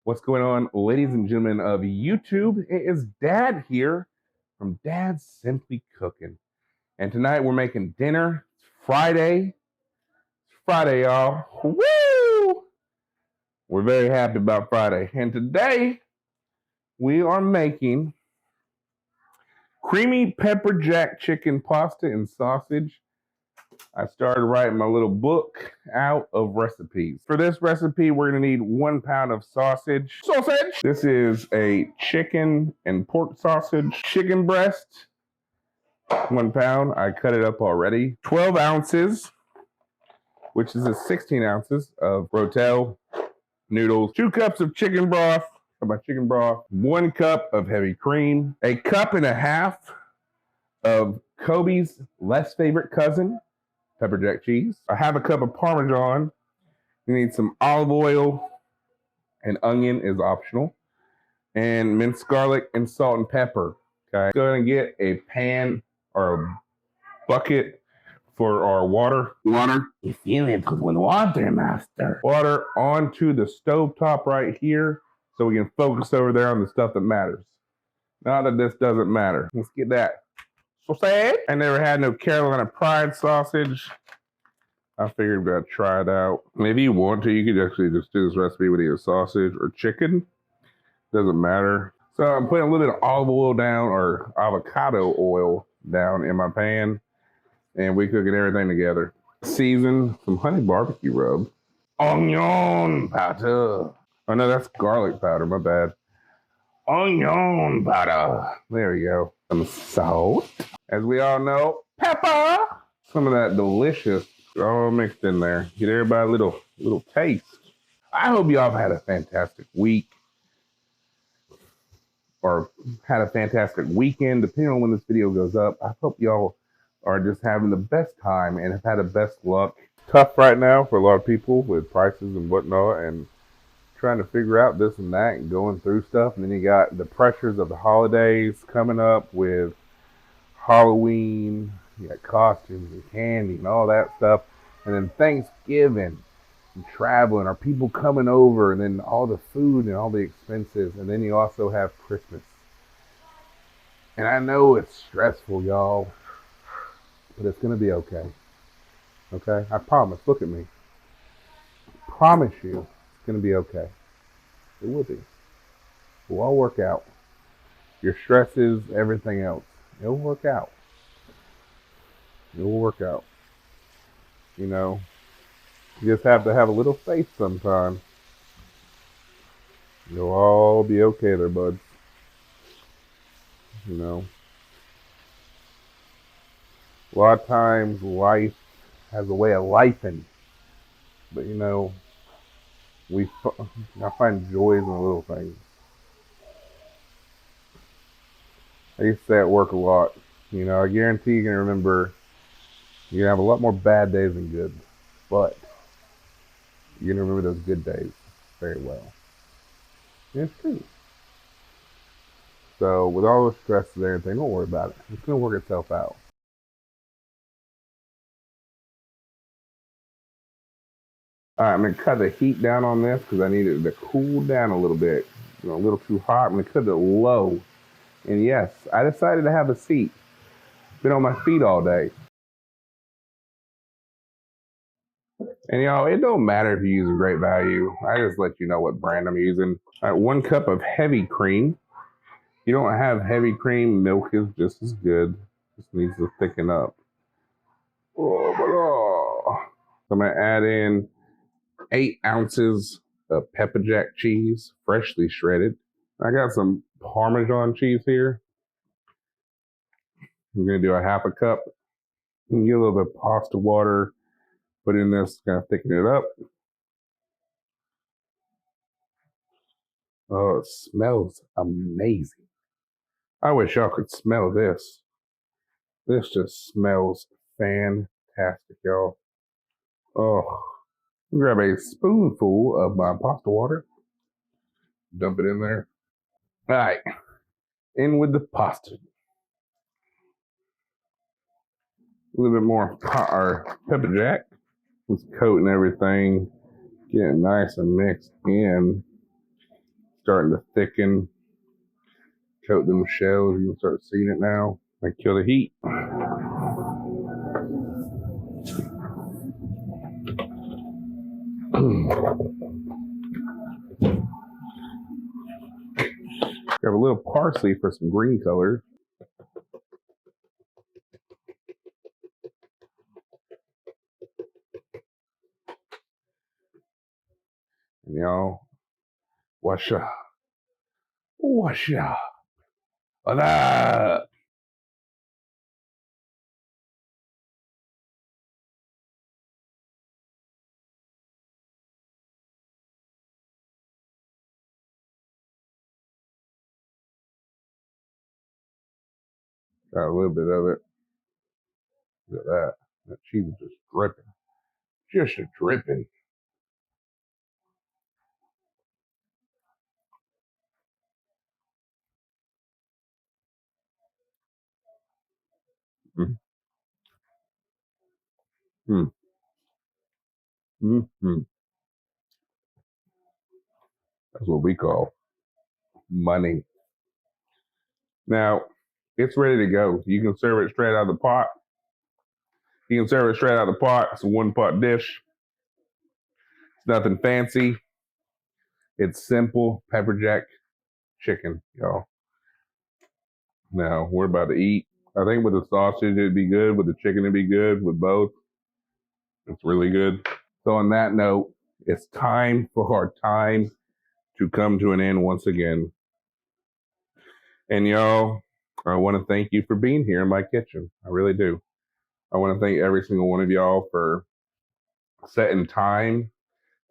What's going on, ladies and gentlemen of YouTube? It is Dad here from Dad's Simply Cooking. And tonight we're making dinner. It's Friday. It's Friday, y'all. Woo! We're very happy about Friday. And today we are making creamy pepper jack chicken pasta and sausage. I started writing my little book out of recipes. For this recipe, we're gonna need 1 pound of sausage. This is a chicken and pork sausage. Chicken breast, 1 pound. I cut it up already. 12 ounces, which is 16 ounces of rotel noodles. 2 cups of chicken broth. 1 cup of heavy cream. 1.5 cups of Kobe's less favorite cousin, pepper jack cheese. I have 1 cup of Parmesan. You need some olive oil, and onion is optional, and minced garlic and salt and pepper. Okay, go ahead and get a pan or a bucket for our water. You feel it with water, master. Water onto the stove top right here so we can focus over there on the stuff that matters. Not that this doesn't matter. Let's get that sausage. I never had no Carolina Pride sausage. I figured we'd try it out. And if you want to, you could actually just do this recipe with either sausage or chicken. Doesn't matter. So I'm putting a little bit of olive oil down, or avocado oil down in my pan, and we cooking everything together. Season some honey barbecue rub. Onion powder. Oh no, that's garlic powder, my bad. Onion powder. There we go. Some salt. As we all know, pepper. Some of that delicious all mixed in there. Get everybody a little taste. I hope y'all have had a fantastic week or had a fantastic weekend, depending on when this video goes up. I hope y'all are just having the best time and have had the best luck. Tough right now for a lot of people with prices and whatnot and trying to figure out this and that and going through stuff. And then you got the pressures of the holidays coming up with Halloween. You got costumes and candy and all that stuff. And then Thanksgiving and traveling. Are people coming over? And then all the food and all the expenses. And then you also have Christmas. And I know it's stressful, y'all. But it's going to be okay. Okay? I promise. Look at me. I promise you it's going to be okay. It will be. We'll all work out. Your stresses, everything else. It'll work out. It will work out. You know, you just have to have a little faith sometimes. You'll all be okay there, buds. You know, a lot of times life has a way of lifing, but you know, I find joys in the little things. I used to say at work a lot. You know, I guarantee you can remember. You're going to have a lot more bad days than good, but you're going to remember those good days very well. And it's true. So with all the stress and everything, don't worry about it. It's going to work itself out. All right, I'm going to cut the heat down on this because I need it to cool down a little bit. You know, a little too hot. I'm going to cut it low. And yes, I decided to have a seat. Been on my feet all day. And y'all, it don't matter if you use a Great Value. I just let you know what brand I'm using. All right, 1 cup of heavy cream. If you don't have heavy cream, milk is just as good. Just needs to thicken up. Oh, I'm gonna add in 8 ounces of pepper jack cheese, freshly shredded. I got some Parmesan cheese here. I'm gonna do 1/2 cup. You can get a little bit of pasta water. Put in this, kind of thicken it up. Oh, it smells amazing. I wish y'all could smell this. This just smells fantastic, y'all. Oh, grab a spoonful of my pasta water. Dump it in there. All right, in with the pasta. A little bit more pepper jack. Just coating everything, getting nice and mixed in. starting to thicken. Coat them shells. You can start seeing it now. I kill the heat. Grab a little parsley for some green color. And y'all, wash up. Wash up. What up? Got a little bit of it. Look at that. That cheese is just dripping. Just a dripping. Mm. Mm. Mm. That's what we call money. Now, it's ready to go. You can serve it straight out of the pot. You can serve it straight out of the pot. It's a one pot dish. It's nothing fancy. It's simple pepper jack chicken, y'all. Now, we're about to eat. I think with the sausage, it'd be good. With the chicken, it'd be good. With both, it's really good. So on that note, it's time for our time to come to an end once again. And y'all, I want to thank you for being here in my kitchen. I really do. I want to thank every single one of y'all for setting time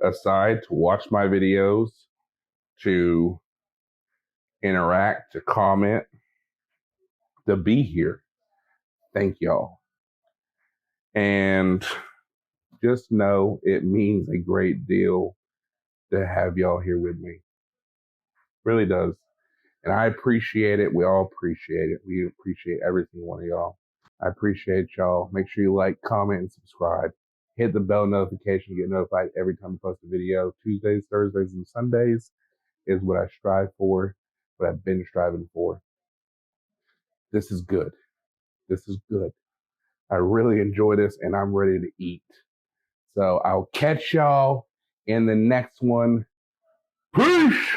aside to watch my videos, to interact, to comment, to be here. Thank y'all. And just know it means a great deal to have y'all here with me. Really does. And I appreciate it. We all appreciate it. We appreciate every single one of y'all. I appreciate y'all. Make sure you like, comment, and subscribe. Hit the bell notification to get notified every time I post a video. Tuesdays, Thursdays, and Sundays is what I strive for, what I've been striving for. This is good. This is good. I really enjoy this, and I'm ready to eat. So I'll catch y'all in the next one. Peace!